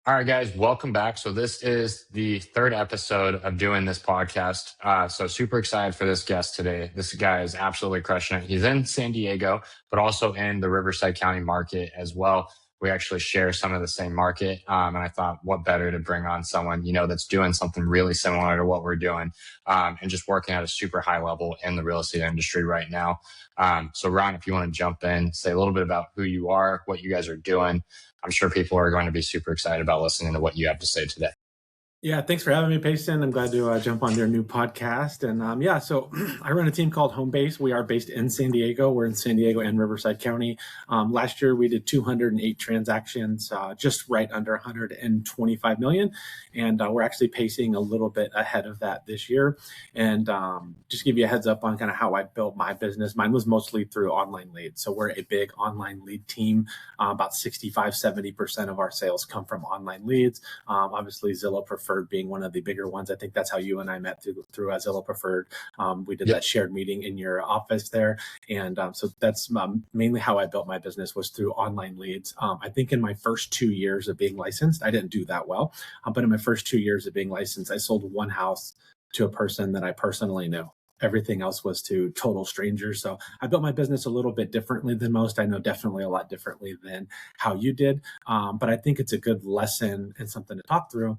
All right, guys, welcome back. So this is the third episode of doing this podcast. So super excited for this guest today. This guy is absolutely crushing it. He's in San Diego, but also in the Riverside County market as well. We actually share some of the same market. And I thought, what better to bring on someone, that's doing something really similar to what we're doing, and just working at a super high level in the real estate industry right now. So Ron, if you want to jump in, say a little bit about who you are, what you guys are doing. I'm sure people are going to be super excited about listening to what you have to say today. Yeah, thanks for having me, Peyson. I'm glad to jump on their new podcast. And so I run a team called Homebase. We are based in San Diego. We're in San Diego and Riverside County. Last year, we did 208 transactions, just right under 125 million. And we're actually pacing a little bit ahead of that this year. And just give you a heads up on kind of how I built my business. Mine was mostly through online leads. So we're a big online lead team. About 65, 70% of our sales come from online leads. Obviously, Zillow Preferred being one of the bigger ones. I think that's how you and I met through Zillow Preferred. We did that shared meeting in your office there. And so that's mainly how I built my business, was through online leads. I think in my first 2 years of being licensed, I didn't do that well. But in my first 2 years of being licensed, I sold one house to a person that I personally knew. Everything else was to total strangers. So I built my business a little bit differently than most. I know definitely a lot differently than how you did. But I think it's a good lesson and something to talk through,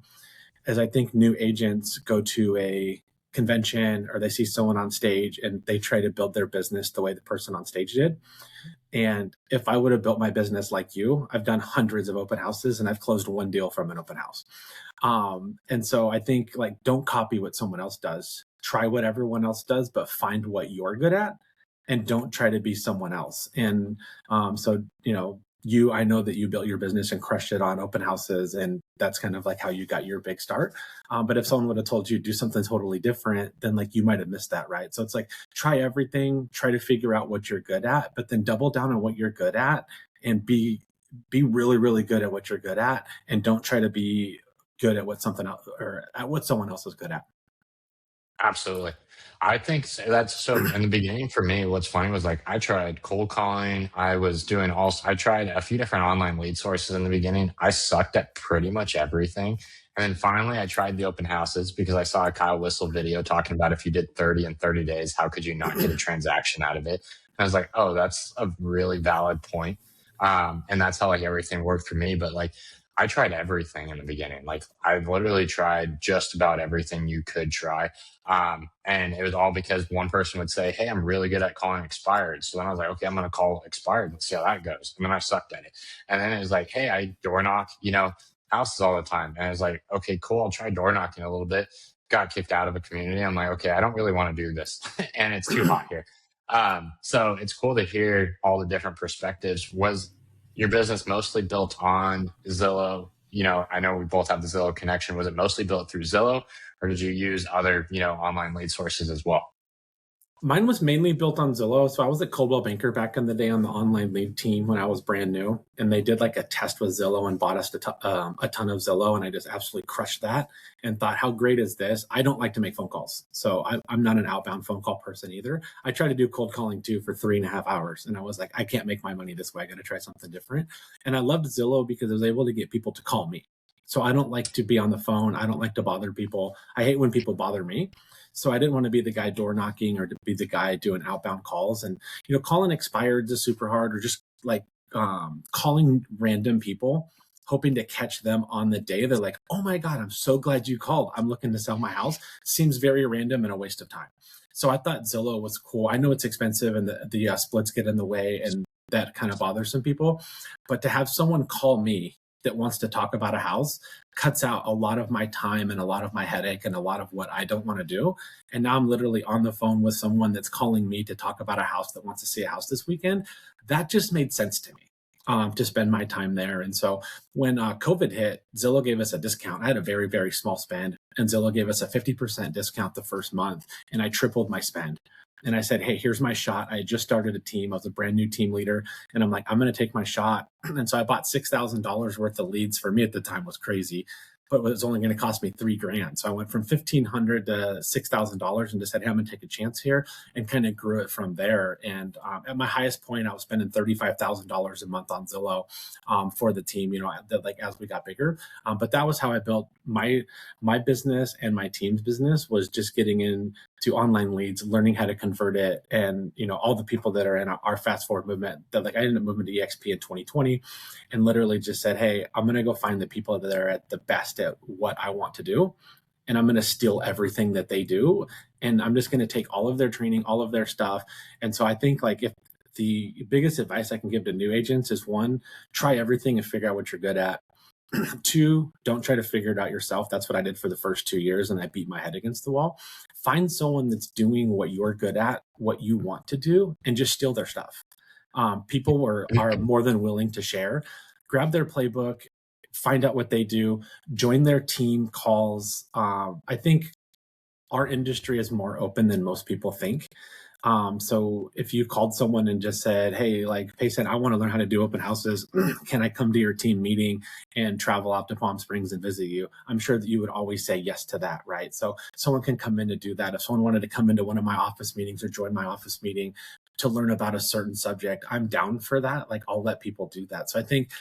as I think new agents go to a convention or they see someone on stage and they try to build their business the way the person on stage did. And if I would have built my business like you, I've done hundreds of open houses and I've closed one deal from an open house. And so I think, don't copy what someone else does. Try what everyone else does, but find what you're good at and don't try to be someone else. And I know that you built your business and crushed it on open houses, and that's kind of like how you got your big start. But if someone would have told you do something totally different, then you might have missed that, right? So it's try everything, try to figure out what you're good at, but then double down on what you're good at and be really, really good at what you're good at, and don't try to be good at what something else or at what someone else is good at. Absolutely. I think that's so. In the beginning, for me, what's funny was I tried cold calling. I tried a few different online lead sources in the beginning. I sucked at pretty much everything. And then finally, I tried the open houses because I saw a Kyle Whistle video talking about if you did 30 in 30 days, how could you not get a transaction out of it? And I was like, oh, that's a really valid point. And that's how everything worked for me. But I tried everything in the beginning. I've literally tried just about everything you could try. And it was all because one person would say, hey, I'm really good at calling expired. So then I was like, okay, I'm going to call expired and see how that goes. And then I sucked at it. And then it was hey, I door knock, houses all the time. And I was like, okay, cool. I'll try door knocking a little bit. Got kicked out of a community. I'm like, okay, I don't really want to do this. And it's too hot here. So it's cool to hear all the different perspectives. Was your business mostly built on Zillow? I know we both have the Zillow connection. Was it mostly built through Zillow, or did you use other, online lead sources as well? Mine was mainly built on Zillow. So I was at Coldwell Banker back in the day on the online lead team when I was brand new. And they did a test with Zillow and bought us a ton of Zillow. And I just absolutely crushed that and thought, how great is this? I don't like to make phone calls. So I'm not an outbound phone call person either. I try to do cold calling too for 3.5 hours. And I was like, I can't make my money this way. I got to try something different. And I loved Zillow because I was able to get people to call me. So I don't like to be on the phone. I don't like to bother people. I hate when people bother me. So I didn't want to be the guy door knocking or to be the guy doing outbound calls. And, calling expireds is super hard, or just calling random people, hoping to catch them on the day. They're like, oh my God, I'm so glad you called. I'm looking to sell my house. Seems very random and a waste of time. So I thought Zillow was cool. I know it's expensive and the splits get in the way, and that kind of bothers some people. But to have someone call me that wants to talk about a house cuts out a lot of my time and a lot of my headache and a lot of what I don't want to do. And now I'm literally on the phone with someone that's calling me to talk about a house that wants to see a house this weekend. That just made sense to me, to spend my time there. And so when COVID hit, Zillow gave us a discount. I had a very, very small spend, and Zillow gave us a 50% discount the first month, and I tripled my spend. And I said, hey, here's my shot. I had just started a team. I was a brand new team leader. And I'm like, I'm going to take my shot. And so I bought $6,000 worth of leads. For me at the time was crazy. but it was only going to cost me $3,000. So I went from $1,500 to $6,000 and just said, hey, I'm going to take a chance here, and kind of grew it from there. And at my highest point, I was spending $35,000 a month on Zillow for the team, like as we got bigger. But that was how I built my business, and my team's business was just getting into online leads, learning how to convert it. And, all the people that are in our fast forward movement, that like I ended up moving to EXP in 2020 and literally just said, hey, I'm going to go find the people that are at the best at what I want to do. And I'm going to steal everything that they do. And I'm just going to take all of their training, all of their stuff. And so I think like if the biggest advice I can give to new agents is, one, try everything and figure out what you're good at. Two, don't try to figure it out yourself. That's what I did for the first 2 years, and I beat my head against the wall. Find someone that's doing what you're good at, what you want to do, and just steal their stuff. People are more than willing to share. Grab their playbook, find out what they do, join their team calls. I think our industry is more open than most people think. So if you called someone and just said, hey, like Peyson, I want to learn how to do open houses. Can I come to your team meeting and travel out to Palm Springs and visit you? I'm sure that you would always say yes to that, right? So someone can come in to do that. If someone wanted to come into one of my office meetings or join my office meeting to learn about a certain subject, I'm down for that. Like I'll let people do that. So I think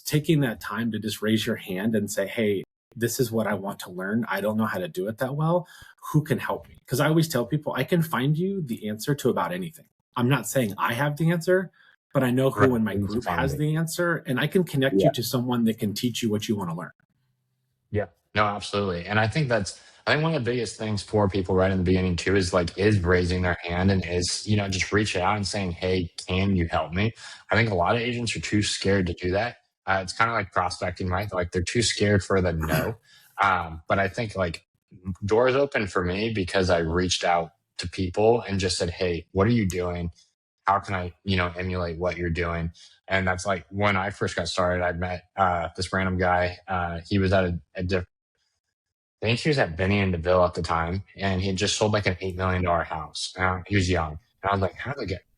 taking that time to just raise your hand and say, hey, this is what I want to learn. I don't know how to do it that well. Who can help me? Because I always tell people I can find you the answer to about anything. I'm not saying I have the answer, but I know who in my group has the answer, and I can connect you to someone that can teach you what you want to learn. Yeah, no, absolutely. And I think one of the biggest things for people right in the beginning too is raising their hand, and is, just reaching out and saying, hey, can you help me? I think a lot of agents are too scared to do that. It's kind of like prospecting, right? Like they're too scared for the no. But I think doors open for me because I reached out to people and just said, hey, what are you doing? How can I, emulate what you're doing? And that's like when I first got started, I met this random guy. He was at I think he was at Benny and DeVille at the time, and he had just sold like an $8 million house. He was young. And I was like,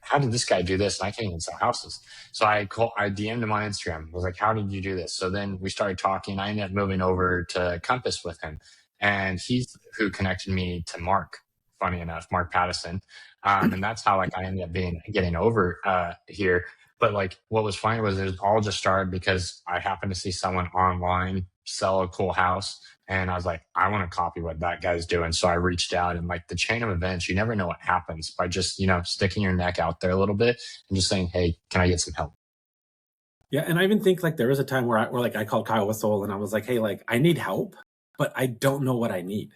how did this guy do this? And I can't even sell houses. So I DM'd him on Instagram. I was like, how did you do this? So then we started talking. I ended up moving over to Compass with him. And he's who connected me to Mark, funny enough, Mark Pattison. And that's how I ended up getting over here. But what was funny was it all just started because I happened to see someone online sell a cool house. And I was like, I want to copy what that guy's doing. So I reached out, and the chain of events, you never know what happens by just, sticking your neck out there a little bit and just saying, hey, can I get some help? Yeah. And I even think there was a time where I called Kyle Whistle and I was like, hey, I need help, but I don't know what I need.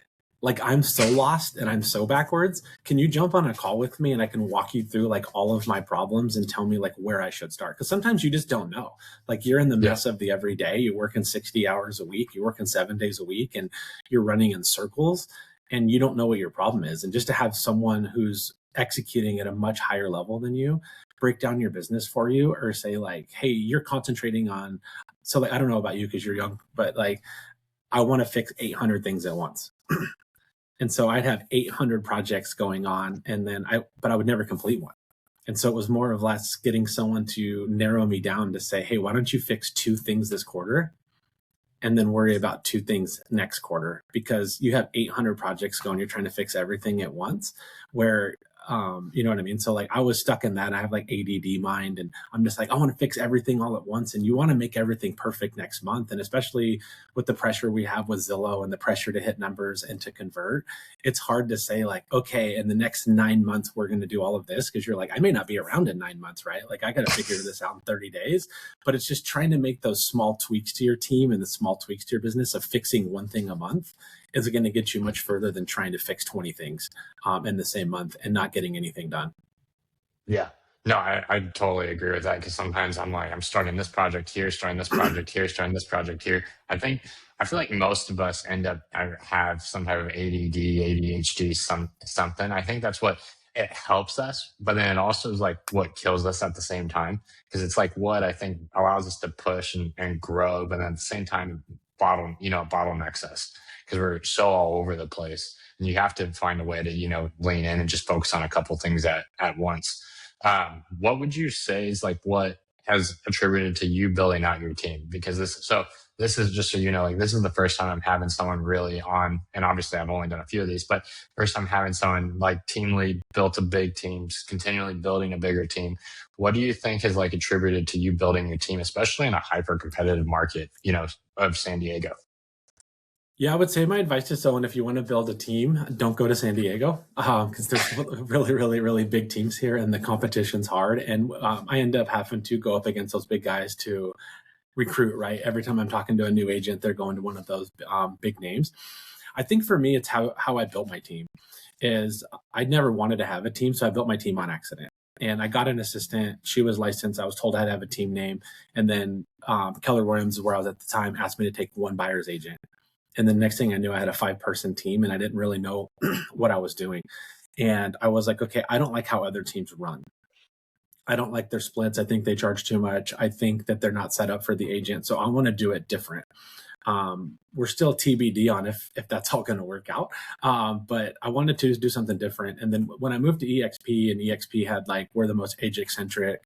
I'm so lost and I'm so backwards. Can you jump on a call with me and I can walk you through all of my problems and tell me where I should start? Because sometimes you just don't know. You're in the mess of the everyday. You're working 60 hours a week. You're working 7 days a week, and you're running in circles, and you don't know what your problem is. And just to have someone who's executing at a much higher level than you break down your business for you, or say hey, you're concentrating on. So I don't know about you because you're young, but I want to fix 800 things at once. And so I'd have 800 projects going on, but I would never complete one. And so it was more of less getting someone to narrow me down to say, hey, why don't you fix 2 things this quarter and then worry about 2 things next quarter? Because you have 800 projects going, you're trying to fix everything at once, where you know what I mean? So I was stuck in that. I have ADD mind, and I'm just I want to fix everything all at once. And you want to make everything perfect next month. And especially with the pressure we have with Zillow and the pressure to hit numbers and to convert, it's hard to say okay, in the next 9 months, we're going to do all of this. Cause you're I may not be around in 9 months, right? I got to figure this out in 30 days, but it's just trying to make those small tweaks to your team and the small tweaks to your business of fixing 1 thing a month is going to get you much further than trying to fix 20 things in the same month and not getting anything done. Yeah. No, I totally agree with that, because sometimes I'm starting this project here, starting this project here, starting this project here. I feel like most of us end up have some type of ADD, ADHD, something. I think that's what it helps us, but then it also is what kills us at the same time, because it's what I think allows us to push and grow, but then at the same time bottlenecks us, because we're so all over the place, and you have to find a way to lean in and just focus on a couple things at once. What would you say is what has attributed to you building out your team? Because this is just so you know, like this is the first time I'm having someone really on, and obviously I've only done a few of these, but first time having someone like team lead, built a big team, continually building a bigger team. What do you think has like attributed to you building your team, especially in a hyper competitive market, of San Diego? Yeah, I would say my advice to someone, if you want to build a team, don't go to San Diego, because there's really, really, really big teams here, and the competition's hard. And I end up having to go up against those big guys to recruit. Right, every time I'm talking to a new agent, they're going to one of those big names. I think for me, it's how I built my team. Is I never wanted to have a team, so I built my team on accident. And I got an assistant. She was licensed. I was told I had to have a team name. And then Keller Williams, where I was at the time, asked me to take one buyer's agent. And the next thing I knew, I had a 5-person team and I didn't really know what I was doing. And I was like, okay, I don't like how other teams run. I don't like their splits. I think they charge too much. I think that they're not set up for the agent. So I want to do it different. We're still TBD on if that's all going to work out. But I wanted to do something different. And then when I moved to EXP, and EXP had like, we're the most agent-centric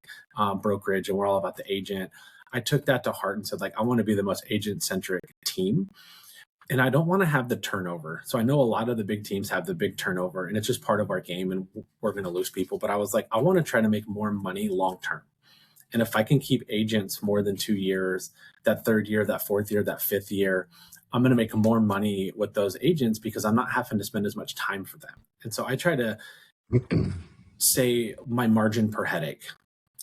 brokerage and we're all about the agent, I took that to heart and said, like, I want to be the most agent-centric team. And I don't want to have the turnover. So I know a lot of the big teams have the big turnover, and it's just part of our game and we're going to lose people. But I was like, I want to try to make more money long term. And if I can keep agents more than 2 years, that third year, that fourth year, that fifth year, I'm going to make more money with those agents because I'm not having to spend as much time for them. And so I try to say my margin per headache.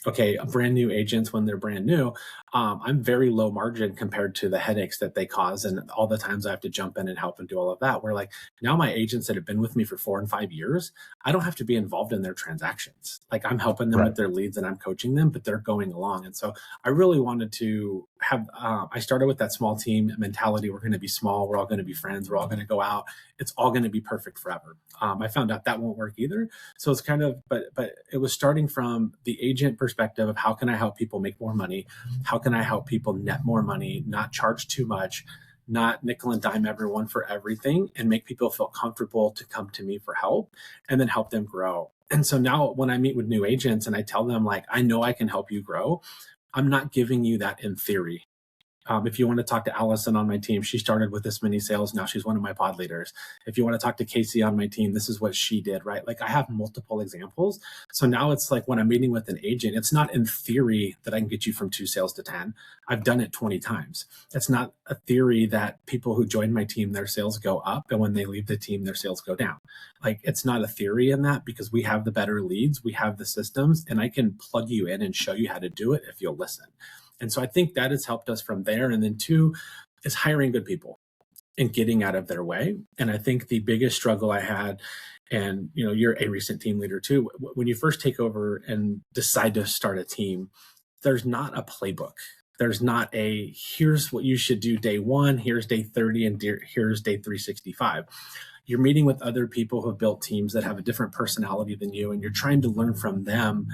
Okay, brand new agents, when they're brand new, I'm very low margin compared to the headaches that they cause and all the times I have to jump in and help and do all of that. Where like now my agents that have been with me for 4 and 5 years, I don't have to be involved in their transactions. Like I'm helping them Right. with their leads and I'm coaching them, but they're going along. And so I really wanted to have, I started with that small team mentality. We're going to be small. We're all going to be friends. We're all going to go out. It's all going to be perfect forever. I found out that won't work either. So it's kind of, but it was starting from the agent perspective of how can I help people make more money? How can I help people net more money, not charge too much, not nickel and dime everyone for everything, and make people feel comfortable to come to me for help and then help them grow. And so now when I meet with new agents and I tell them like, I know I can help you grow, I'm not giving you that in theory. If you want to talk to Allison on my team, she started with this many sales. Now she's one of my pod leaders. If you want to talk to Casey on my team, this is what she did, right? Like I have multiple examples. So now it's like when I'm meeting with an agent, it's not in theory that I can get you from 2 sales to 10. I've done it 20 times. It's not a theory that people who join my team, their sales go up. And when they leave the team, their sales go down. Like it's not a theory in that because we have the better leads, we have the systems, and I can plug you in and show you how to do it if you'll listen. And so I think that has helped us from there. And then 2 is hiring good people and getting out of their way. And I think the biggest struggle I had, and you're a recent team leader too, when you first take over and decide to start a team, there's not a playbook. There's not a here's what you should do day 1, here's day 30, and here's day 365. You're meeting with other people who have built teams that have a different personality than you, and you're trying to learn from them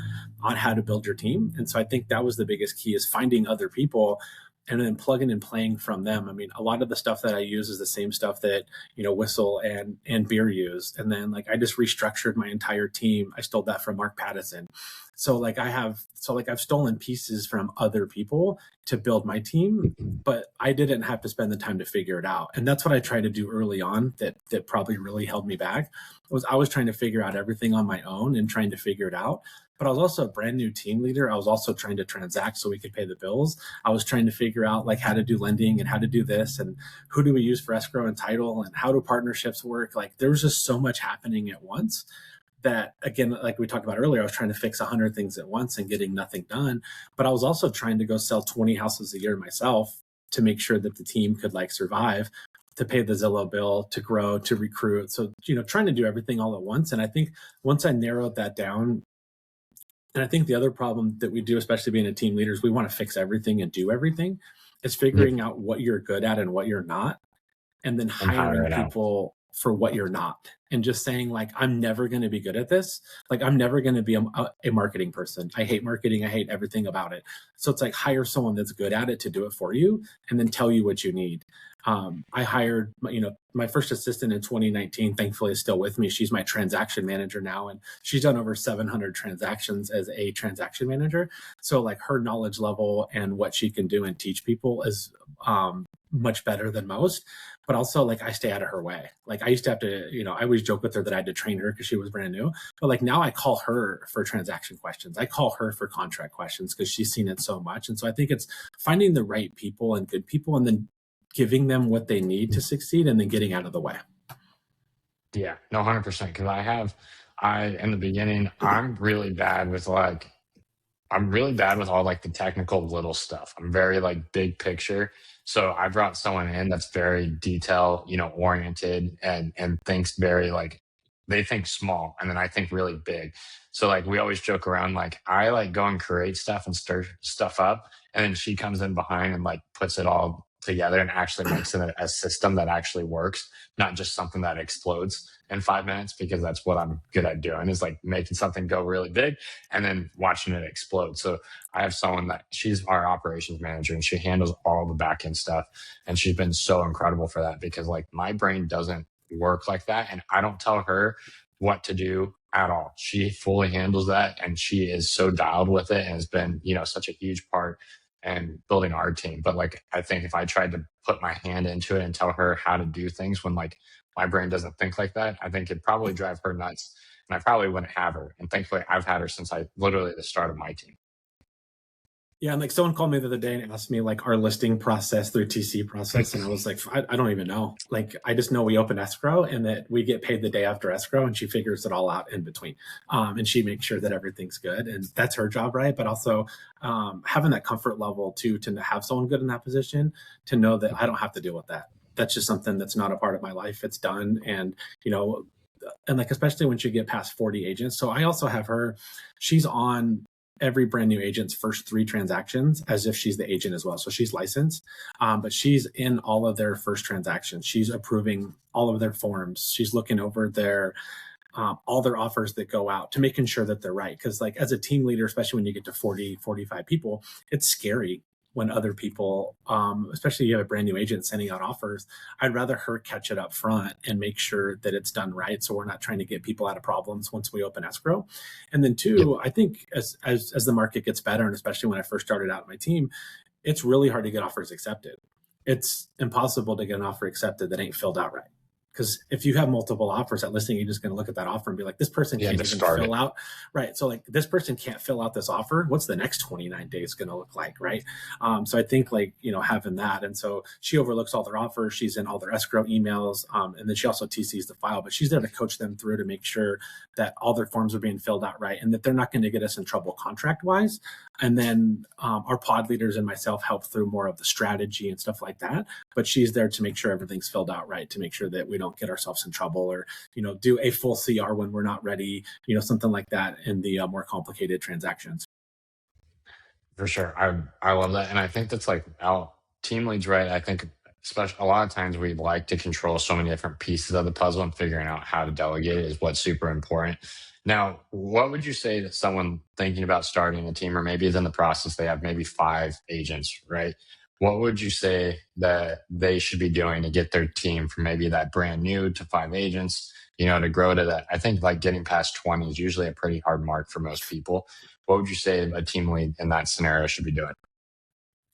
on how to build your team. And so I think that was the biggest key, is finding other people and then plugging and playing from them. I mean, a lot of the stuff that I use is the same stuff that, Whistle and Beer used. And then like I just restructured my entire team. I stole that from Mark Pattison. So I've stolen pieces from other people to build my team, but I didn't have to spend the time to figure it out. And that's what I tried to do early on that probably really held me back. I was trying to figure out everything on my own and trying to figure it out. But I was also a brand new team leader. I was also trying to transact so we could pay the bills. I was trying to figure out like how to do lending and how to do this and who do we use for escrow and title and how do partnerships work. Like there was just so much happening at once that, again, like we talked about earlier, I was trying to fix 100 things at once and getting nothing done. But I was also trying to go sell 20 houses a year myself to make sure that the team could like survive, to pay the Zillow bill, to grow, to recruit. So, trying to do everything all at once. And I think once I narrowed that down, and I think the other problem that we do, especially being a team leader, is we want to fix everything and do everything. It's figuring out what you're good at and what you're not, and then And hire hiring it out. people for what you're not, and just saying like, I'm never going to be good at this. Like, I'm never going to be a marketing person. I hate marketing. I hate everything about it. So it's like, hire someone that's good at it to do it for you, and then tell you what you need. I hired, my first assistant in 2019, thankfully is still with me. She's my transaction manager now, and she's done over 700 transactions as a transaction manager. So like, her knowledge level and what she can do and teach people is much better than most. But also, like, I stay out of her way. Like, I used to have to, I always joke with her that I had to train her because she was brand new. But like, now I call her for transaction questions. I call her for contract questions because she's seen it so much. And so I think it's finding the right people and good people, and then giving them what they need to succeed, and then getting out of the way. Yeah, no, 100%. Because in the beginning, I'm really bad with all like the technical little stuff. I'm very like big picture. So I brought someone in that's very detail, oriented, and thinks very like, they think small, and then I think really big. So like, we always joke around, like, I like go and create stuff and stir stuff up, and then she comes in behind and like puts it all together and actually makes it a system that actually works, not just something that explodes in 5 minutes, because that's what I'm good at doing, is like making something go really big and then watching it explode. So I have someone that, she's our operations manager, and she handles all the back end stuff. And she's been so incredible for that, because like, my brain doesn't work like that. And I don't tell her what to do at all. She fully handles that. And she is so dialed with it, and has been, such a huge part and building our team. But like, I think if I tried to put my hand into it and tell her how to do things when like my brain doesn't think like that, I think it'd probably drive her nuts, and I probably wouldn't have her. And thankfully, I've had her since literally the start of my team. Yeah, and like, someone called me the other day and asked me like our listing process through TC process, and I was like, I don't even know. Like, I just know we open escrow and that we get paid the day after escrow, and she figures it all out in between, and she makes sure that everything's good, and that's her job, right? But also having that comfort level too, to have someone good in that position, to know that I don't have to deal with that. That's just something that's not a part of my life. It's done, and and like, especially once you get past 40 agents. So I also have her. She's on every brand new agent's first 3 transactions as if she's the agent as well. So she's licensed, but she's in all of their first transactions. She's approving all of their forms. She's looking over their all their offers that go out, to making sure that they're right. Because like, as a team leader, especially when you get to 40, 45 people, it's scary when other people, especially you have a brand new agent sending out offers. I'd rather her catch it up front and make sure that it's done right, so we're not trying to get people out of problems once we open escrow. And then 2, I think as the market gets better, and especially when I first started out my team, it's really hard to get offers accepted. It's impossible to get an offer accepted that ain't filled out right. Because if you have multiple offers, that listing agent's going to look at that offer and be like, this person can't even fill out. Right. So like, this person can't fill out this offer. What's the next 29 days going to look like? Right. So I think like, having that. And so she overlooks all their offers. She's in all their escrow emails. And then she also TCs the file, but she's there to coach them through, to make sure that all their forms are being filled out right, and that they're not going to get us in trouble contract wise. And then our pod leaders and myself help through more of the strategy and stuff like that. But she's there to make sure everything's filled out right, to make sure that we don't get ourselves in trouble, or, do a full CR when we're not ready, something like that in the more complicated transactions. For sure. I love that. And I think that's like, our team leads, right? I think, especially a lot of times, we like to control so many different pieces of the puzzle, and figuring out how to delegate it is what's super important. Now, what would you say to someone thinking about starting a team, or maybe is in the process, they have maybe 5 agents, right? What would you say that they should be doing to get their team from maybe that brand new to 5 agents, to grow to that? I think like getting past 20 is usually a pretty hard mark for most people. What would you say a team lead in that scenario should be doing?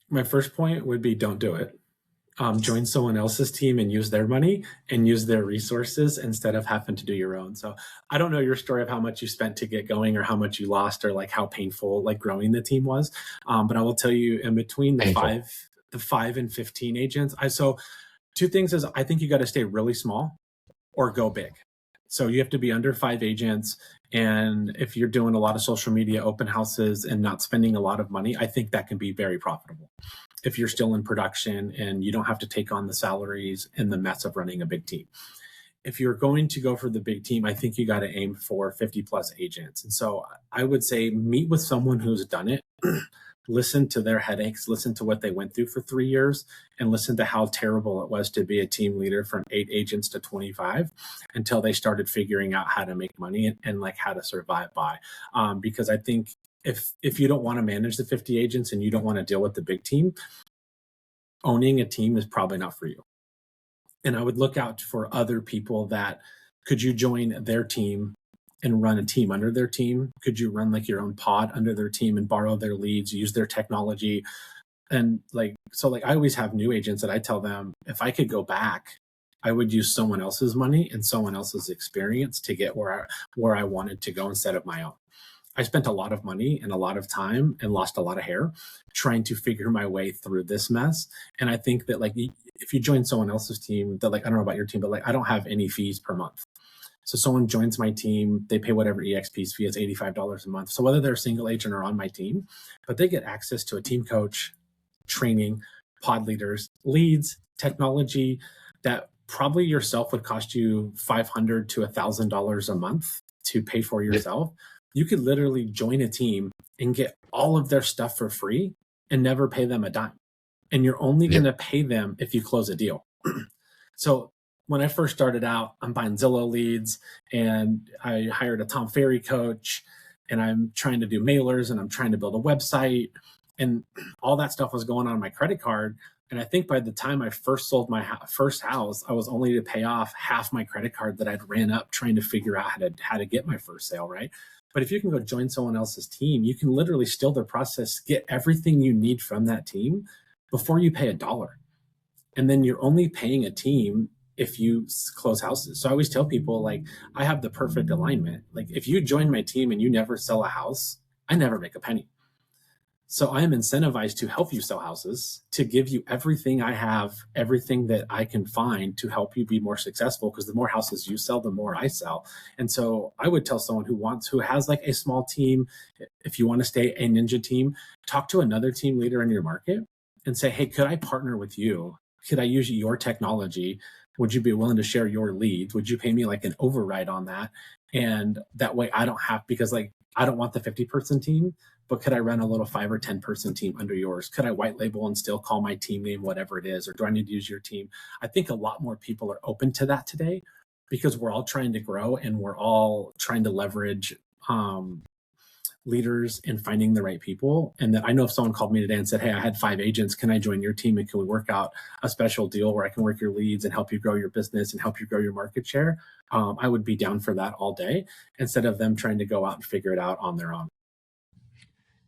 My first point would be, don't do it. Join someone else's team and use their money and use their resources instead of having to do your own. So I don't know your story of how much you spent to get going, or how much you lost, or like how painful like growing the team was. But I will tell you, in between the 5 and 15 agents, so 2 things is, I think you got to stay really small or go big. So you have to be under 5 agents. And if you're doing a lot of social media open houses and not spending a lot of money, I think that can be very profitable. If you're still in production and you don't have to take on the salaries and the mess of running a big team. If you're going to go for the big team, I think you got to aim for 50 plus agents. And so I would say, meet with someone who's done it. listen to their headaches, listen to what they went through for 3 years, and listen to how terrible it was to be a team leader from 8 agents to 25 until they started figuring out how to make money and like how to survive by. Because I think if you don't want to manage the 50 agents and you don't want to deal with the big team, owning a team is probably not for you. And I would look out for other people that could you join their team and run a team under their team? Could you run like your own pod under their team and borrow their leads, use their technology? And like, so like I always have new agents that I tell them, if I could go back, I would use someone else's money and someone else's experience to get where I wanted to go instead of my own. I spent a lot of money and a lot of time and lost a lot of hair trying to figure my way through this mess. And I think that like if you join someone else's team, that like I don't know about your team, but like I don't have any fees per month. So someone joins my team, they pay whatever EXP's fee is, $85 a month. So whether they're a single agent or on my team, but they get access to a team coach, training, pod leaders, leads, technology that probably yourself would cost you $500 to $1,000 a month to pay for yourself. You could literally join a team and get all of their stuff for free and never pay them a dime. And you're only going to pay them if you close a deal. So when I first started out, I'm buying Zillow leads and I hired a Tom Ferry coach and I'm trying to do mailers and I'm trying to build a website and all that stuff was going on my credit card. And I think by the time I first sold my first house, I was only to pay off half my credit card that I'd ran up trying to figure out how to get my first sale, right? But if you can go join someone else's team, you can literally steal their process, get everything you need from that team before you pay $1. And then you're only paying a team if you close houses. So I always tell people, like, I have the perfect alignment. Like, if you join my team and you never sell a house, I never make a penny. So I am incentivized to help you sell houses, to give you everything I have, everything that I can find to help you be more successful. Because the more houses you sell, the more I sell. And so I would tell someone who has like a small team, if you want to stay a ninja team, talk to another team leader in your market and say, hey, could I partner with you? Could I use your technology? Would you be willing to share your leads? Would you pay me like an override on that? And that way I don't have, because like, I don't want the 50-person team, but could I run a little 5 or 10-person team under yours? Could I white label and still call my team name, whatever it is? Or do I need to use your team? I think a lot more people are open to that today because we're all trying to grow and we're all trying to leverage leaders and finding the right people. And that I know if someone called me today and said, hey, I had 5 agents, can I join your team? And can we work out a special deal where I can work your leads and help you grow your business and help you grow your market share? I would be down for that all day instead of them trying to go out and figure it out on their own.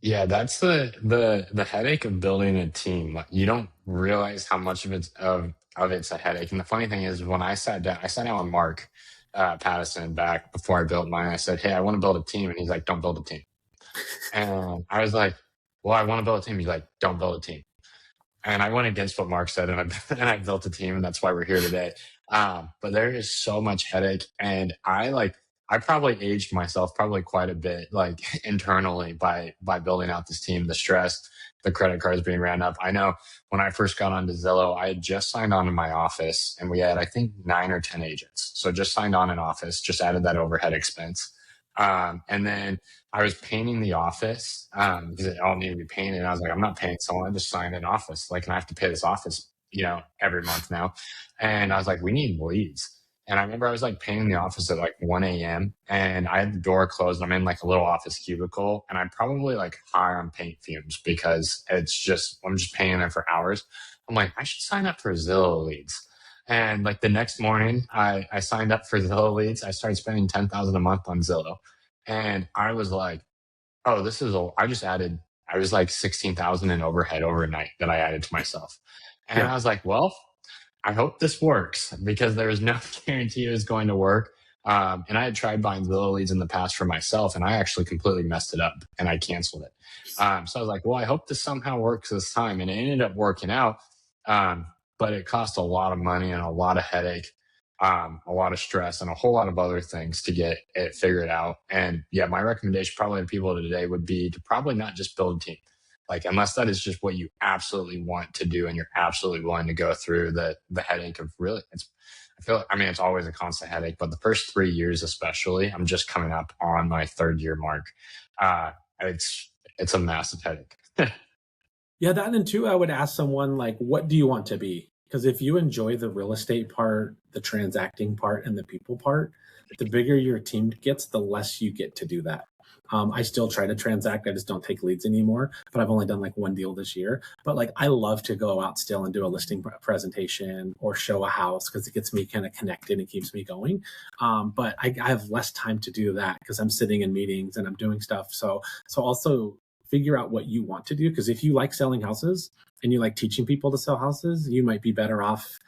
Yeah, that's the headache of building a team. Like, you don't realize how much of it's a headache. And the funny thing is, when I sat down with Mark Pattison back before I built mine. I said, hey, I want to build a team, and he's like, don't build a team. And I was like, well, I want to build a team. He's like, don't build a team. And I went against what Mark said, and I built a team, and that's why we're here today. But there is so much headache, and I probably aged myself probably quite a bit, like internally by building out this team. The stress, the credit cards being ran up. I know when I first got onto Zillow, I had just signed on in my office, and we had I think 9 or 10 agents. So just signed on an office, just added that overhead expense. And then I was painting the office because it all needed to be painted. And I was like, I'm not paying someone. I just signed an office. Like, and I have to pay this office, every month now. And I was like, we need leads. And I remember I was like painting the office at like 1 a.m. and I had the door closed. I'm in like a little office cubicle, and I'm probably like high on paint fumes because I'm just painting there for hours. I'm like, I should sign up for Zillow leads. And like the next morning, I signed up for Zillow leads. I started spending 10,000 a month on Zillow, and I was like, "Oh, this is I just added. I was like 16,000 in overhead overnight that I added to myself." And Yeah. I was like, "Well, I hope this works," because there was no guarantee it was going to work. And I had tried buying Zillow leads in the past for myself, and I actually completely messed it up and I canceled it. So I was like, well, I hope this somehow works this time. And it ended up working out. Um, but it cost a lot of money and a lot of headache, a lot of stress, and a whole lot of other things to get it figured out. And yeah, my recommendation probably to people today would be to probably not just build a team. Like, unless that is just what you absolutely want to do and you're absolutely willing to go through the headache of really, it's always a constant headache, but the first 3 years, especially, I'm just coming up on my third year mark. It's a massive headache. Yeah, that, and then two, I would ask someone like, what do you want to be? Because if you enjoy the real estate part, the transacting part, and the people part, the bigger your team gets, the less you get to do that. I still try to transact. I just don't take leads anymore, but I've only done like one deal this year. But like, I love to go out still and do a listing presentation or show a house because it gets me kind of connected and keeps me going. But I have less time to do that because I'm sitting in meetings and I'm doing stuff. So also figure out what you want to do, because if you like selling houses and you like teaching people to sell houses, you might be better off,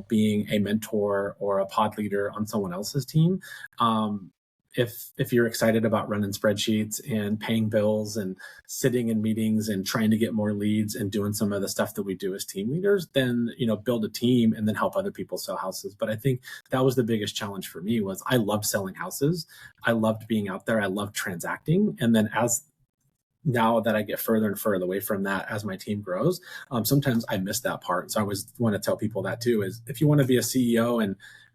being a mentor or a pod leader on someone else's team. If you're excited about running spreadsheets and paying bills and sitting in meetings and trying to get more leads and doing some of the stuff that we do as team leaders, then build a team and then help other people sell houses. But I think that was the biggest challenge for me. Was I loved selling houses, I loved being out there, I loved transacting, and then as now that I get further and further away from that as my team grows, sometimes I miss that part. So I always want to tell people that too, is if you want to be a CEO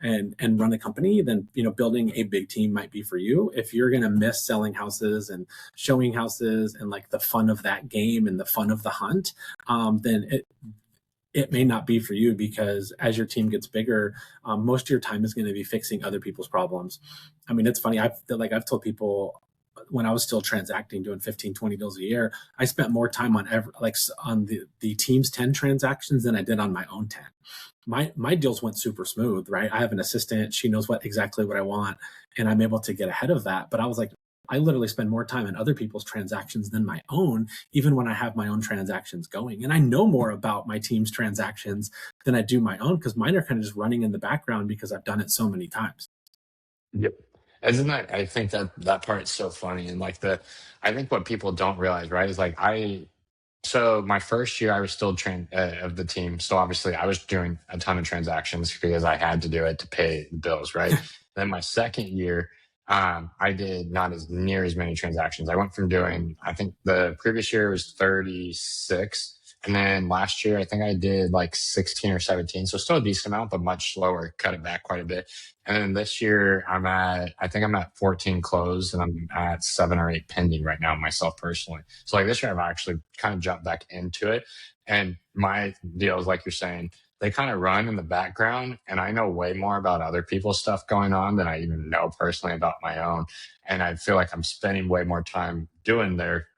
and run a company, then building a big team might be for you. If you're going to miss selling houses and showing houses and like the fun of that game and the fun of the hunt, then it may not be for you, because as your team gets bigger, most of your time is going to be fixing other people's problems. I mean, it's funny. I've told people, when I was still transacting, doing 15, 20 deals a year, I spent more time on on the team's 10 transactions than I did on my own 10. My deals went super smooth, right? I have an assistant. She knows exactly what I want, and I'm able to get ahead of that. But I was like, I literally spend more time on other people's transactions than my own, even when I have my own transactions going. And I know more about my team's transactions than I do my own, because mine are kind of just running in the background because I've done it so many times. Yep. Isn't that, I think that part's so funny. And like I think what people don't realize, right, is like so my first year I was still of the team. So obviously I was doing a ton of transactions because I had to do it to pay the bills, right? Then my second year, I did not as near as many transactions. I went from doing, I think the previous year was 36. And then last year, I think I did like 16 or 17. So still a decent amount, but much slower, cut it back quite a bit. And then this year I think I'm at 14 closed and I'm at 7 or 8 pending right now myself personally. So like this year I've actually kind of jumped back into it. And my deals, like you're saying, they kind of run in the background, and I know way more about other people's stuff going on than I even know personally about my own. And I feel like I'm spending way more time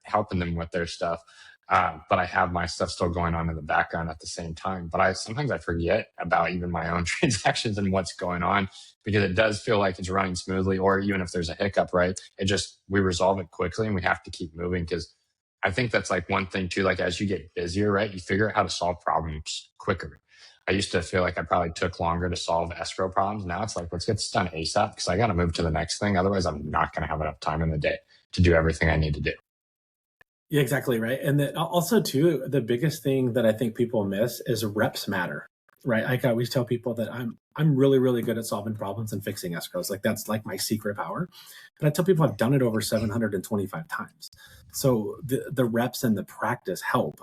helping them with their stuff. But I have my stuff still going on in the background at the same time. But sometimes I forget about even my own transactions and what's going on, because it does feel like it's running smoothly. Or even if there's a hiccup, right, we resolve it quickly and we have to keep moving. Because I think that's like one thing too, like as you get busier, right, you figure out how to solve problems quicker. I used to feel like I probably took longer to solve escrow problems. Now it's like, let's get this done ASAP, because I got to move to the next thing. Otherwise, I'm not going to have enough time in the day to do everything I need to do. Yeah, exactly right. And then also too, the biggest thing that I think people miss is reps matter, right? I always tell people that I'm really, really good at solving problems and fixing escrows. Like that's like my secret power. But I tell people I've done it over 725 times. So the reps and the practice help.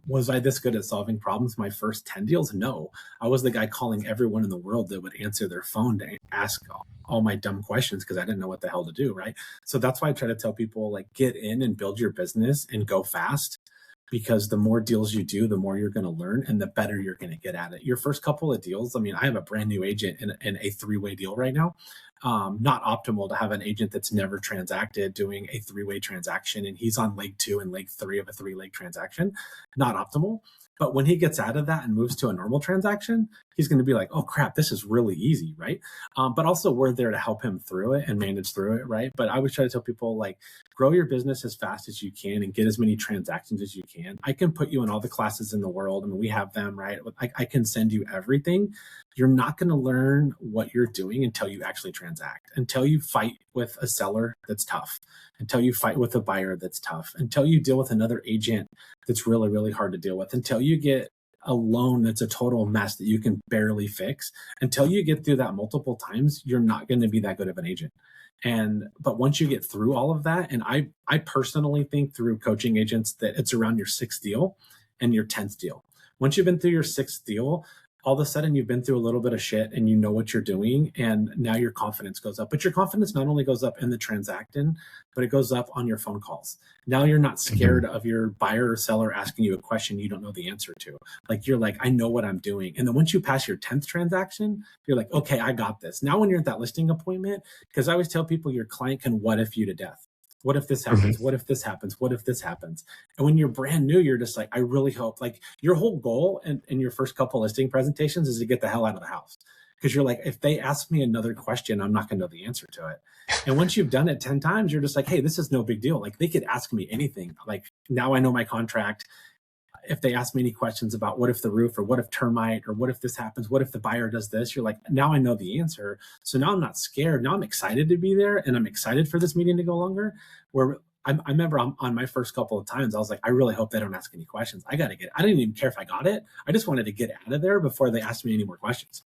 Was I this good at solving problems my first 10 deals? No. I was the guy calling everyone in the world that would answer their phone to ask all my dumb questions because I didn't know what the hell to do, right? So that's why I try to tell people, like, get in and build your business and go fast, because the more deals you do, the more you're going to learn and the better you're going to get at it. Your first couple of deals, I mean, I have a brand new agent in a three-way deal right now. Not optimal to have an agent that's never transacted doing a three-way transaction, and he's on leg 2 and leg 3 of a 3-leg transaction. Not optimal. But when he gets out of that and moves to a normal transaction, he's going to be like, oh crap, this is really easy, right? But also we're there to help him through it and manage through it, right? But I always try to tell people, like, grow your business as fast as you can and get as many transactions as you can. I can put you in all the classes in the world. I mean, we have them, right? I can send you everything. You're not going to learn what you're doing until you actually transact, until you fight with a seller that's tough, until you fight with a buyer that's tough, until you deal with another agent that's really, really hard to deal with, until you get a loan that's a total mess that you can barely fix. Until you get through that multiple times, you're not going to be that good of an agent. But once you get through all of that, and I personally think through coaching agents that it's around your 6th deal and your 10th deal. Once you've been through your 6th deal, all of a sudden you've been through a little bit of shit and you know what you're doing, and now your confidence goes up. But your confidence not only goes up in the transaction, but it goes up on your phone calls. Now you're not scared of your buyer or seller asking you a question you don't know the answer to. Like, you're like, I know what I'm doing. And then once you pass your 10th transaction, you're like, okay, I got this. Now when you're at that listing appointment, because I always tell people your client can what if you to death. What if this happens? Mhm. What if this happens? What if this happens? And when you're brand new, you're just like, I really hope, like, your whole goal in your first couple listing presentations is to get the hell out of the house. Because you're like, if they ask me another question, I'm not going to know the answer to it. And once you've done it 10 times, you're just like, hey, this is no big deal. Like, they could ask me anything. Like, now I know my contract. If they ask me any questions about what if the roof, or what if termite, or what if this happens, what if the buyer does this, you're like, now I know the answer. So now I'm not scared. Now I'm excited to be there, and I'm excited for this meeting to go longer. Where I remember on my first couple of times, I was like, I really hope they don't ask any questions. I didn't even care if I got it. I just wanted to get out of there before they asked me any more questions.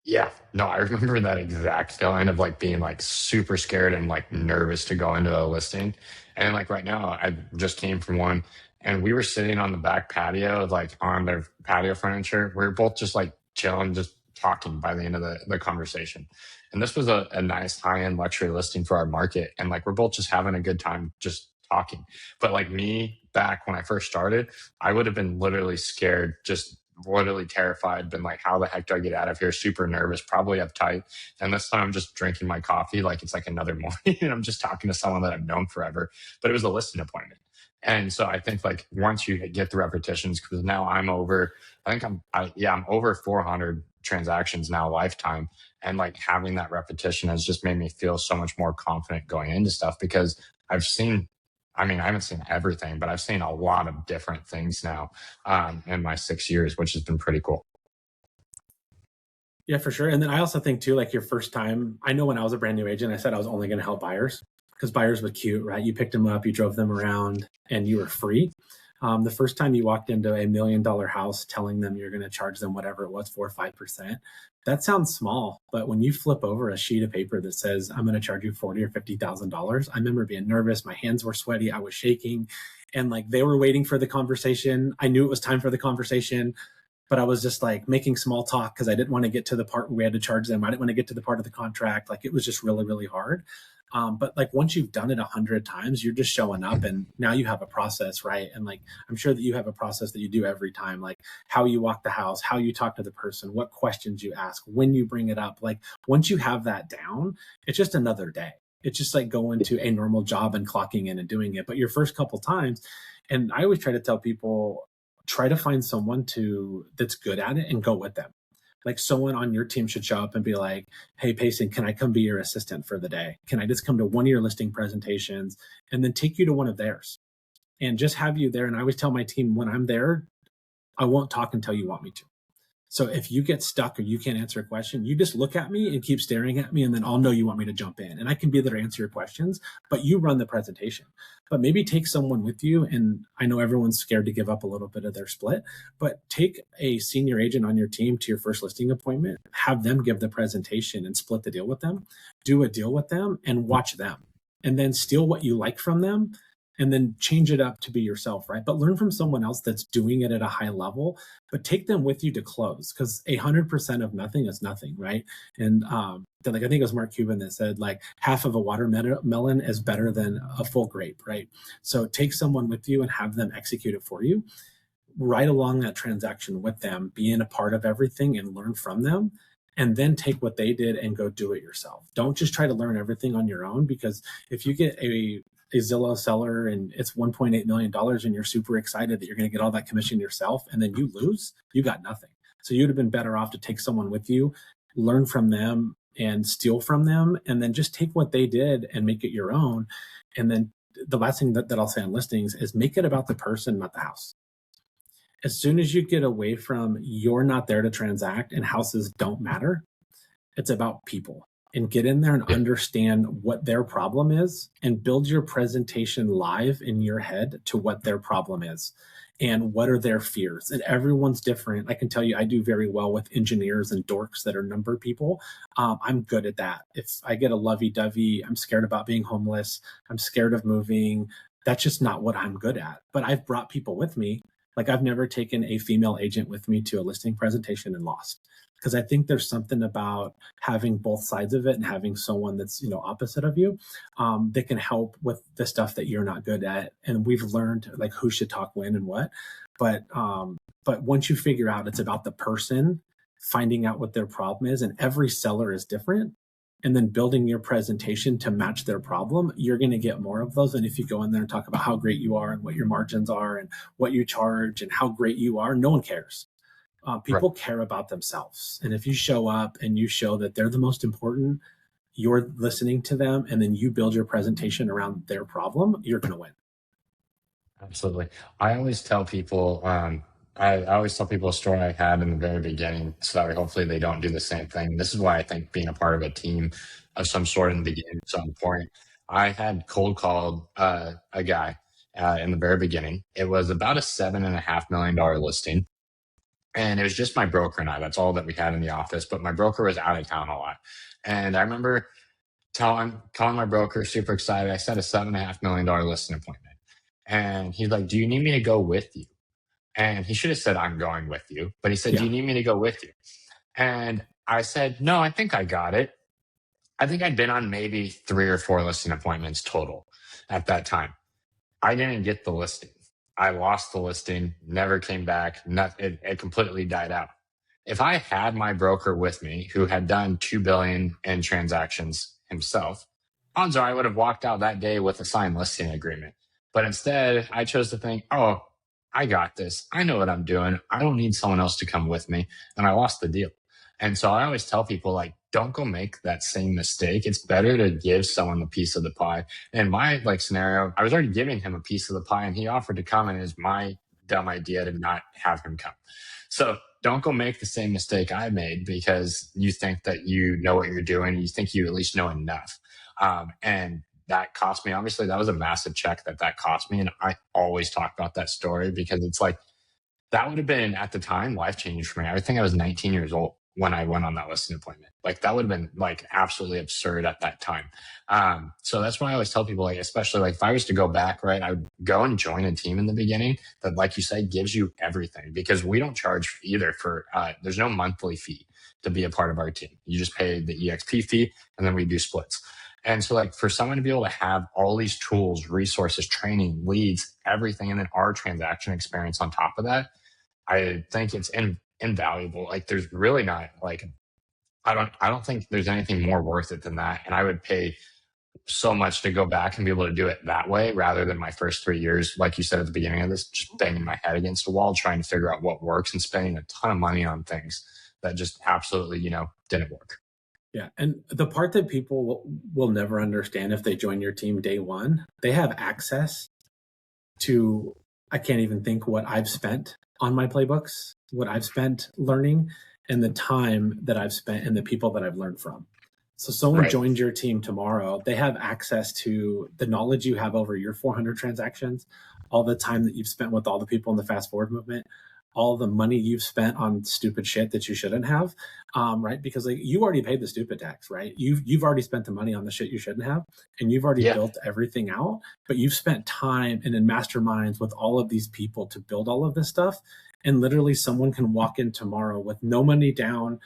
Yeah, no, I remember that exact feeling of like being like super scared and like nervous to go into a listing. And like right now, I just came from one and we were sitting on the back patio, like on their patio furniture. We were both just like chilling, just talking by the end of the conversation. And this was a nice high end luxury listing for our market. And like we're both just having a good time just talking. But like me back when I first started, I would have been literally scared, just literally terrified, been like, how the heck do I get out of here? Super nervous, probably uptight. And this time I'm just drinking my coffee like it's like another morning and I'm just talking to someone that I've known forever. But it was a listing appointment. And so I think like once you get the repetitions, because now I'm over, I think I'm over 400 transactions now lifetime. And like having that repetition has just made me feel so much more confident going into stuff because I've seen, I mean, I haven't seen everything, but I've seen a lot of different things now in my 6 years, which has been pretty cool. Yeah, for sure. And then I also think too, like, your first time, I know when I was a brand new agent, I said I was only going to help buyers because buyers were cute, right? You picked them up, you drove them around, and you were free. The first time you walked into $1 million house telling them you're going to charge them whatever it was, 4 or 5%, that sounds small. But when you flip over a sheet of paper that says, I'm going to charge you $40,000 or $50,000, I remember being nervous. My hands were sweaty. I was shaking. And like, they were waiting for the conversation. I knew it was time for the conversation, but I was just like making small talk because I didn't want to get to the part where we had to charge them. I didn't want to get to the part of the contract. Like, it was just really, really hard. But like, once you've done it 100 times, you're just showing up, and now you have a process, right? And like, I'm sure that you have a process that you do every time, like how you walk the house, how you talk to the person, what questions you ask, when you bring it up. Like, once you have that down, it's just another day. It's just like going to a normal job and clocking in and doing it. But your first couple times, and I always try to tell people, try to find someone that's good at it and go with them. Like, someone on your team should show up and be like, hey, Peyson, can I come be your assistant for the day? Can I just come to one of your listing presentations and then take you to one of theirs and just have you there? And I always tell my team, when I'm there, I won't talk until you want me to. So if you get stuck or you can't answer a question, you just look at me and keep staring at me, and then I'll know you want me to jump in. And I can be there to answer your questions, but you run the presentation. But maybe take someone with you. And I know everyone's scared to give up a little bit of their split, but take a senior agent on your team to your first listing appointment, have them give the presentation and split the deal with them, do a deal with them and watch them, and then steal what you like from them and then change it up to be yourself, right? But learn from someone else that's doing it at a high level, but take them with you to close, because 100% of nothing is nothing, right? And like, I think it was Mark Cuban that said, like, half of a watermelon is better than a full grape, right? So take someone with you and have them execute it for you. Right along that transaction with them, be in a part of everything and learn from them. And then take what they did and go do it yourself. Don't just try to learn everything on your own, because if you get a Zillow seller and it's $1.8 million and you're super excited that you're going to get all that commission yourself, and then you lose, you got nothing. So you'd have been better off to take someone with you, learn from them and steal from them, and then just take what they did and make it your own. And then the last thing that I'll say on listings is, make it about the person, not the house. As soon as you get away from you're not there to transact and houses don't matter, it's about people. And get in there and understand what their problem is and build your presentation live in your head to what their problem is and what are their fears. And everyone's different. I can tell you, I do very well with engineers and dorks that are number people. I'm good at that. If I get a lovey-dovey, I'm scared about being homeless, I'm scared of moving, that's just not what I'm good at. But I've brought people with me. Like I've never taken a female agent with me to a listing presentation and lost, because I think there's something about having both sides of it and having someone that's, opposite of you, that can help with the stuff that you're not good at. And we've learned like who should talk when and what. But once you figure out it's about the person, finding out what their problem is, and every seller is different, and then building your presentation to match their problem, you're going to get more of those. And if you go in there and talk about how great you are and what your margins are and what you charge and how great you are, no one cares. People care about themselves. And if you show up and you show that they're the most important, you're listening to them, and then you build your presentation around their problem, you're going to win. Absolutely. I always tell people, I always tell people a story I had in the very beginning so that hopefully they don't do the same thing. This is why I think being a part of a team of some sort in the beginning is so important. I had cold called a guy in the very beginning. It was about a $7.5 million listing. And it was just my broker and I. That's all that we had in the office. But my broker was out of town a lot. And I remember calling my broker, super excited. I set a $7.5 million listing appointment. And he's like, "Do you need me to go with you?" And he should have said, "I'm going with you." But he said, "Do you need me to go with you?" And I said, "No, I think I got it." I think I'd been on maybe 3 or 4 listing appointments total at that time. I didn't get the listing. I lost the listing, never came back. It completely died out. If I had my broker with me who had done 2 billion in transactions himself, odds are I would have walked out that day with a signed listing agreement. But instead, I chose to think, oh, I got this. I know what I'm doing. I don't need someone else to come with me. And I lost the deal. And so I always tell people, like, don't go make that same mistake. It's better to give someone a piece of the pie. In my scenario, I was already giving him a piece of the pie and he offered to come, and it was my dumb idea to not have him come. So don't go make the same mistake I made because you think that you know what you're doing. You think you at least know enough. And that cost me, obviously, that was a massive check that cost me. And I always talk about that story because it's like, that would have been at the time life-changing for me. I think I was 19 years old when I went on that listing appointment. Like that would have been like absolutely absurd at that time. So that's why I always tell people, like, especially like if I was to go back, right, I would go and join a team in the beginning that, like you said, gives you everything, because we don't charge either for, there's no monthly fee to be a part of our team. You just pay the EXP fee and then we do splits. And so like for someone to be able to have all these tools, resources, training, leads, everything, and then our transaction experience on top of that, I think it's invaluable. Like there's really not like, I don't think there's anything more worth it than that. And I would pay so much to go back and be able to do it that way rather than my first 3 years, like you said at the beginning of this, just banging my head against a wall, trying to figure out what works and spending a ton of money on things that just absolutely, didn't work. Yeah. And the part that people will never understand if they join your team day one, they have access to, I can't even think what I've spent on my playbooks, what I've spent learning, and the time that I've spent and the people that I've learned from. So someone joins your team tomorrow, they have access to the knowledge you have over your 400 transactions, all the time that you've spent with all the people in the fast forward movement, all the money you've spent on stupid shit that you shouldn't have, right? Because like you already paid the stupid tax, right? You've already spent the money on the shit you shouldn't have, and you've already built everything out. But you've spent time and in masterminds with all of these people to build all of this stuff. And literally, someone can walk in tomorrow with no money down.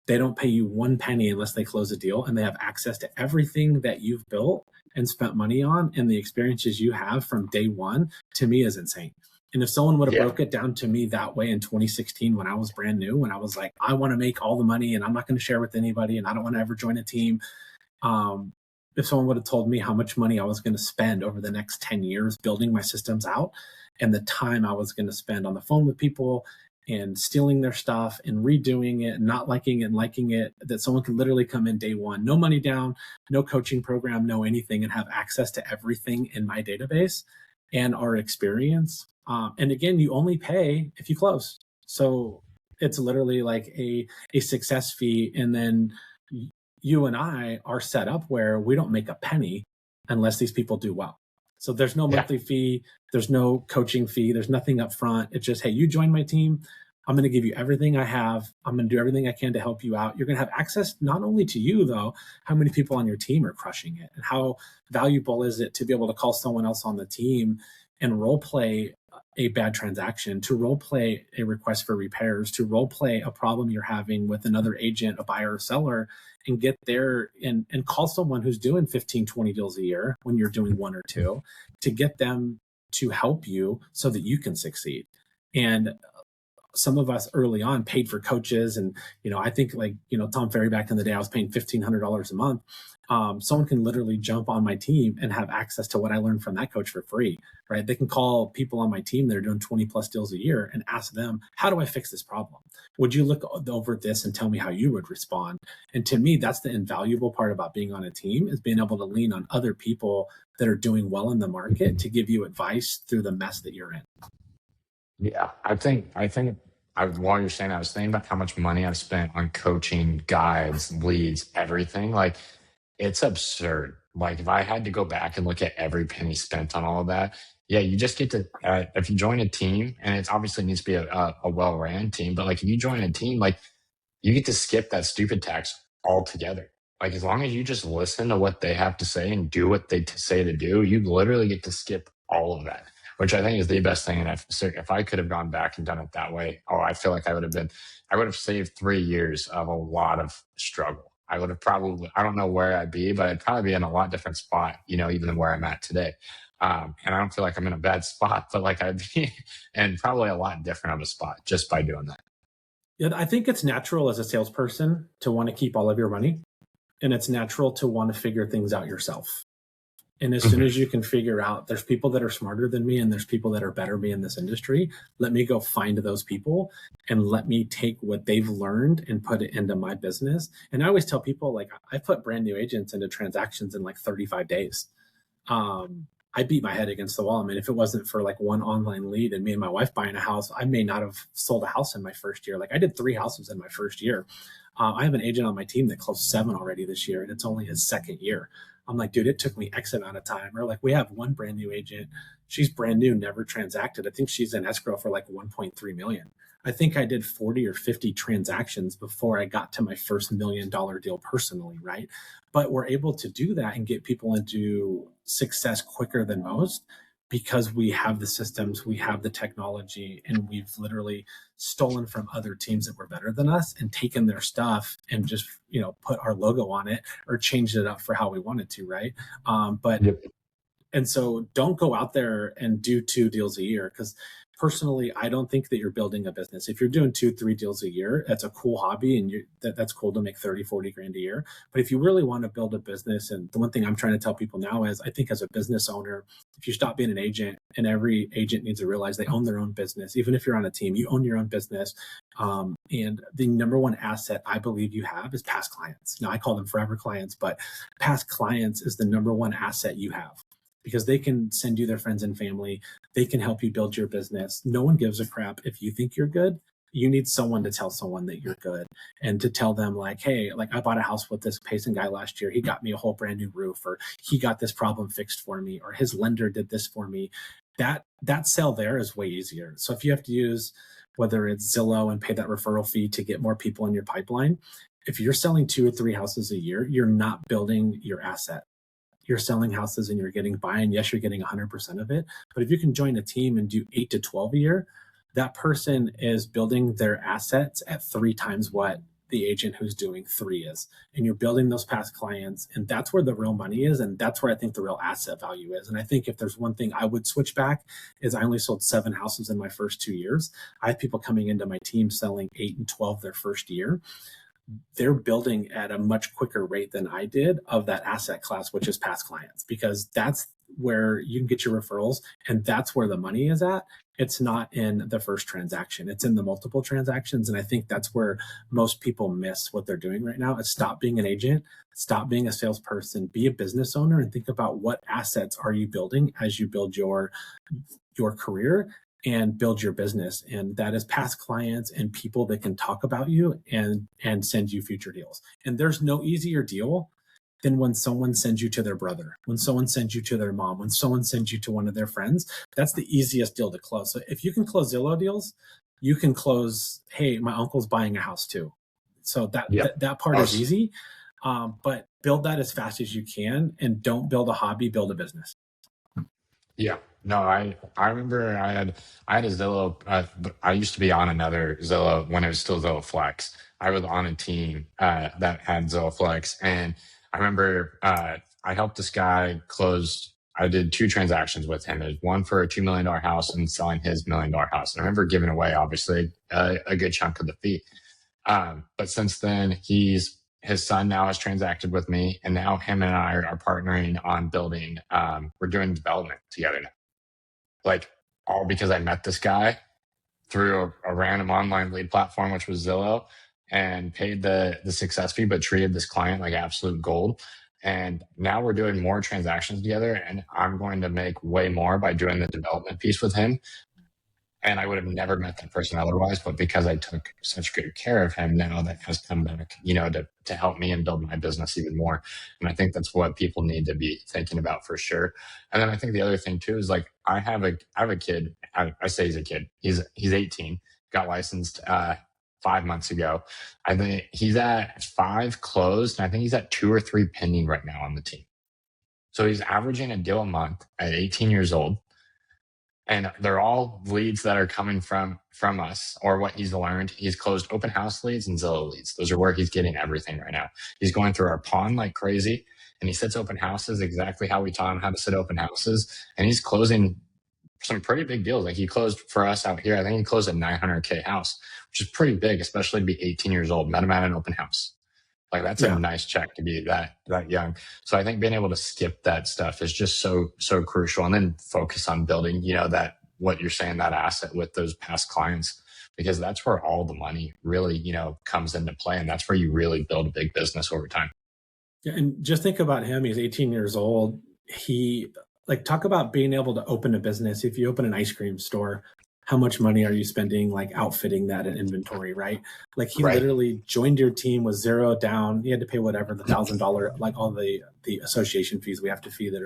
They don't pay you 1 penny unless they close a deal, and they have access to everything that you've built and spent money on, and the experiences you have from day one. To me, is insane. And if someone would have broke it down to me that way in 2016 when I was brand new, when I was like, I want to make all the money and I'm not going to share with anybody and I don't want to ever join a team. If someone would have told me how much money I was going to spend over the next 10 years building my systems out, and the time I was going to spend on the phone with people and stealing their stuff and redoing it and not liking it and liking it, that someone could literally come in day one, no money down, no coaching program, no anything, and have access to everything in my database and our experience. And again, you only pay if you close. So it's literally like a success fee. And then you and I are set up where we don't make a penny unless these people do well. So there's no monthly fee. There's no coaching fee. There's nothing up front. It's just, hey, you join my team. I'm going to give you everything I have. I'm going to do everything I can to help you out. You're going to have access not only to you, though, how many people on your team are crushing it, and how valuable is it to be able to call someone else on the team and role play a bad transaction, to role play a request for repairs, to role play a problem you're having with another agent, a buyer or seller, and get there and call someone who's doing 15, 20 deals a year when you're doing one or two, to get them to help you so that you can succeed. And some of us early on paid for coaches. And, I think Tom Ferry back in the day, I was paying $1,500 a month. Someone can literally jump on my team and have access to what I learned from that coach for free, right? They can call people on my team that are doing 20 plus deals a year and ask them, how do I fix this problem? Would you look over this and tell me how you would respond? And to me, that's the invaluable part about being on a team, is being able to lean on other people that are doing well in the market to give you advice through the mess that you're in. Yeah, while you're saying that, I was thinking about how much money I've spent on coaching, guides, leads, everything. Like, it's absurd. Like, if I had to go back and look at every penny spent on all of that, yeah, you just get to, if you join a team, and it obviously needs to be a well-ran team, but like if you join a team, like you get to skip that stupid tax altogether. Like, as long as you just listen to what they have to say and do what they say to do, you literally get to skip all of that, which I think is the best thing. And if I could have gone back and done it that way, I feel like I would have saved 3 years of a lot of struggle. I would have probably, I don't know where I'd be, but I'd probably be in a lot different spot, even than where I'm at today. And I don't feel like I'm in a bad spot, but like I'd be in probably a lot different of a spot just by doing that. Yeah, I think it's natural as a salesperson to want to keep all of your money, and it's natural to want to figure things out yourself. And as soon as you can figure out there's people that are smarter than me and there's people that are better than me in this industry, let me go find those people and let me take what they've learned and put it into my business. And I always tell people, like, I put brand new agents into transactions in like 35 days. I beat my head against the wall. I mean, if it wasn't for like one online lead and me and my wife buying a house, I may not have sold a house in my first year. Like, I did 3 houses in my first year. I have an agent on my team that closed 7 already this year, and it's only his second year. I'm like, dude, it took me X amount of time. Or like, we have one brand new agent. She's brand new, never transacted. I think she's in escrow for like 1.3 million. I think I did 40 or 50 transactions before I got to my first $1 million deal personally, right? But we're able to do that and get people into success quicker than most because we have the systems, we have the technology, and we've literally stolen from other teams that were better than us and taken their stuff and just, put our logo on it or changed it up for how we wanted to, right? And so don't go out there and do 2 deals a year, because personally, I don't think that you're building a business. If you're doing 2, 3 deals a year, that's a cool hobby, and that's cool to make 30, 40 grand a year. But if you really want to build a business, and the one thing I'm trying to tell people now is, I think as a business owner, if you stop being an agent, and every agent needs to realize they own their own business, even if you're on a team, you own your own business. And the number one asset I believe you have is past clients. Now, I call them forever clients, but past clients is the number one asset you have, because they can send you their friends and family. They can help you build your business. No one gives a crap if you think you're good. You need someone to tell someone that you're good, and to tell them like, hey, like, I bought a house with this Peyson guy last year. He got me a whole brand new roof, or he got this problem fixed for me, or his lender did this for me. That sell there is way easier. So if you have to use, whether it's Zillow and pay that referral fee to get more people in your pipeline, if you're selling 2 or 3 houses a year, you're not building your asset. You're selling houses and you're getting by, and yes, you're getting 100% of it. But if you can join a team and do 8 to 12 a year, that person is building their assets at 3 times what the agent who's doing 3 is. And you're building those past clients, and that's where the real money is. And that's where I think the real asset value is. And I think if there's one thing I would switch back, is I only sold 7 houses in my first 2 years. I have people coming into my team selling 8 and 12 their first year. They're building at a much quicker rate than I did of that asset class, which is past clients, because that's where you can get your referrals, and that's where the money is at. It's not in the first transaction, it's in the multiple transactions. And I think that's where most people miss what they're doing right now, is stop being an agent, stop being a salesperson, be a business owner, and think about what assets are you building as you build your career and build your business. And that is past clients and people that can talk about you and send you future deals. And there's no easier deal than when someone sends you to their brother, when someone sends you to their mom, when someone sends you to one of their friends. That's the easiest deal to close. So if you can close Zillow deals, you can close, hey, my uncle's buying a house too. So that part is easy. But build that as fast as you can, and don't build a hobby, build a business. Yeah, No, I remember I had a Zillow. I used to be on another Zillow when it was still Zillow Flex. I was on a team that had Zillow Flex, and I remember I helped this guy close. I did two transactions with him. It was one for a $2 million house and selling his $1 million house. And I remember giving away obviously a good chunk of the fee. But since then, his son now has transacted with me, and now him and I are partnering on building. We're doing development together now, like all because I met this guy through a random online lead platform, which was Zillow, and paid the success fee, but treated this client like absolute gold. And now we're doing more transactions together, and I'm going to make way more by doing the development piece with him. And I would have never met that person otherwise, but because I took such good care of him, now that has come back, to help me and build my business even more. And I think that's what people need to be thinking about for sure. And then I think the other thing too is like I have a kid. I say he's a kid. He's 18. Got licensed 5 months ago. I think he's at 5 closed, and I think he's at 2 or 3 pending right now on the team. So he's averaging a deal a month at 18 years old. And they're all leads that are coming from us, or what he's learned. He's closed open house leads and Zillow leads. Those are where he's getting everything right now. He's going through our pond like crazy, and he sits open houses exactly how we taught him how to sit open houses. And he's closing some pretty big deals. Like he closed for us out here. I think he closed a 900K house, which is pretty big, especially to be 18 years old. Met him at an open house. Like that's a nice check to be that young. So I think being able to skip that stuff is just so crucial, and then focus on building, that what you're saying, that asset with those past clients, because that's where all the money really, comes into play, and that's where you really build a big business over time. Yeah, and just think about him. He's 18 years old. He talk about being able to open a business. If you open an ice cream store, how much money are you spending outfitting that in inventory, right? Like he literally joined your team with zero down. He had to pay whatever the $1,000, like all the association fees we have to fee that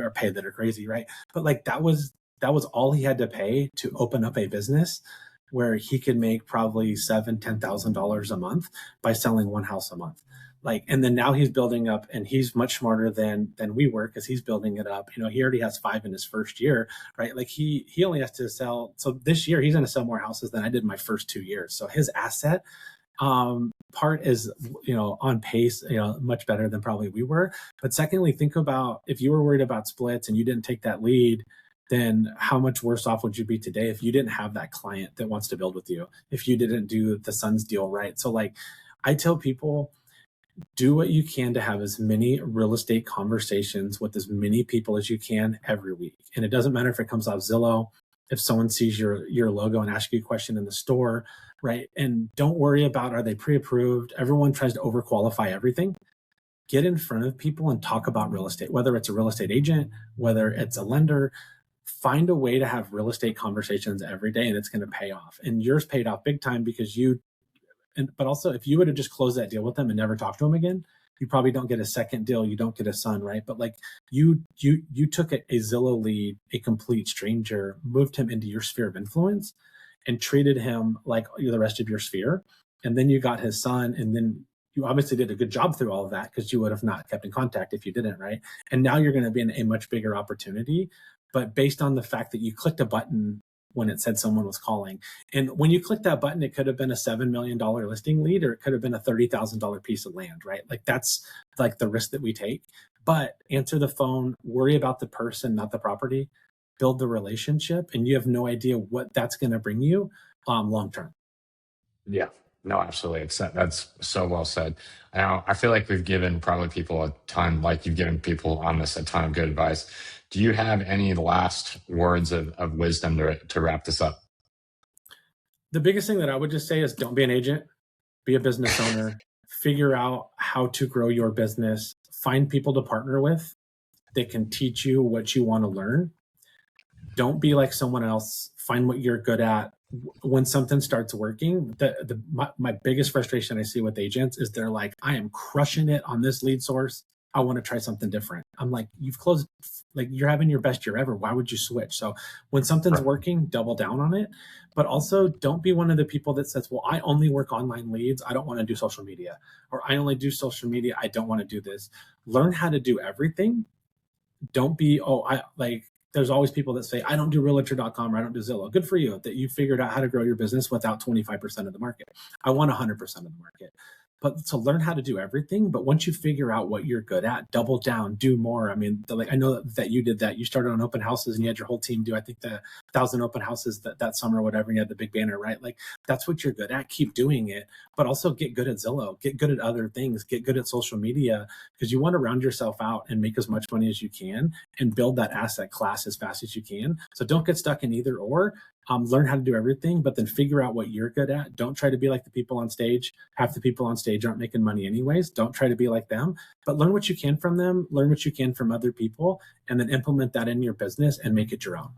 are paid that are crazy, right? But that was all he had to pay to open up a business where he could make probably $7,000-$10,000 a month by selling one house a month. And then now he's building up, and he's much smarter than we were, because he's building it up. He already has 5 in his first year, right? He only has to sell. So this year he's going to sell more houses than I did my first 2 years. So his asset part is, on pace, much better than probably we were. But secondly, think about if you were worried about splits and you didn't take that lead, then how much worse off would you be today if you didn't have that client that wants to build with you, if you didn't do the son's deal right? So I tell people, do what you can to have as many real estate conversations with as many people as you can every week. And it doesn't matter if it comes off Zillow, if someone sees your logo and asks you a question in the store, right? And don't worry about, are they pre-approved? Everyone tries to overqualify everything. Get in front of people and talk about real estate, whether it's a real estate agent, whether it's a lender. Find a way to have real estate conversations every day, and it's going to pay off. And yours paid off big time because but also, if you would have just closed that deal with them and never talked to them again, you probably don't get a second deal. You don't get a son, right? But you took a Zillow lead, a complete stranger, moved him into your sphere of influence, and treated him like the rest of your sphere. And then you got his son, and then you obviously did a good job through all of that, because you would have not kept in contact if you didn't, right? And now you're going to be in a much bigger opportunity, but based on the fact that you clicked a button when it said someone was calling. And when you click that button, it could have been a $7 million listing lead, or it could have been a $30,000 piece of land, right? That's the risk that we take. But answer the phone, worry about the person, not the property, build the relationship, and you have no idea what that's going to bring you long term. Yeah. No, absolutely. That's so well said. Now, I feel like we've given probably people a ton, like you've given people on this a ton of good advice. Do you have any last words of wisdom to wrap this up? The biggest thing that I would just say is don't be an agent, be a business owner, figure out how to grow your business, find people to partner with that can teach you what you want to learn. Don't be like someone else. Find what you're good at. When something starts working, my biggest frustration I see with agents is they're like, I am crushing it on this lead source. I want to try something different. I'm like, you've closed, you're having your best year ever. Why would you switch? So when something's working, double down on it. But also don't be one of the people that says, well, I only work online leads. I don't want to do social media, or I only do social media. I don't want to do this. Learn how to do everything. Don't be, There's always people that say, I don't do realtor.com or I don't do Zillow. Good for you that you figured out how to grow your business without 25% of the market. I want 100% of the market. But to learn how to do everything, but once you figure out what you're good at, double down, do more. I mean, I know that you did that. You started on open houses and you had your whole team do, I think, the 1,000 open houses that summer or whatever. And you had the big banner, right? Like, that's what you're good at. Keep doing it, but also get good at Zillow, get good at other things, get good at social media, because you want to round yourself out and make as much money as you can and build that asset class as fast as you can. So don't get stuck in either or. Learn how to do everything, but then figure out what you're good at. Don't try to be like the people on stage. Half the people on stage aren't making money anyways. Don't try to be like them, but learn what you can from them, learn what you can from other people, and then implement that in your business and make it your own.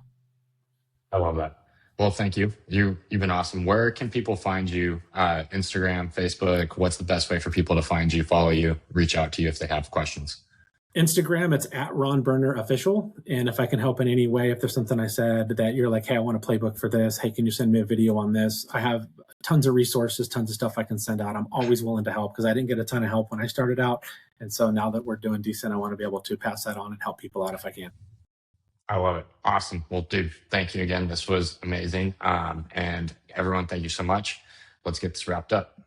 I love that. Well, thank you. You've been awesome. Where can people find you? Instagram, Facebook? What's the best way for people to find you, follow you, reach out to you if they have questions? Instagram, it's at Ron Berner Official. And if I can help in any way, if there's something I said that you're like, hey, I want a playbook for this. Hey, can you send me a video on this? I have tons of resources, tons of stuff I can send out. I'm always willing to help because I didn't get a ton of help when I started out. And so now that we're doing decent, I want to be able to pass that on and help people out if I can. I love it. Awesome. Well, dude, thank you again. This was amazing. And everyone, thank you so much. Let's get this wrapped up.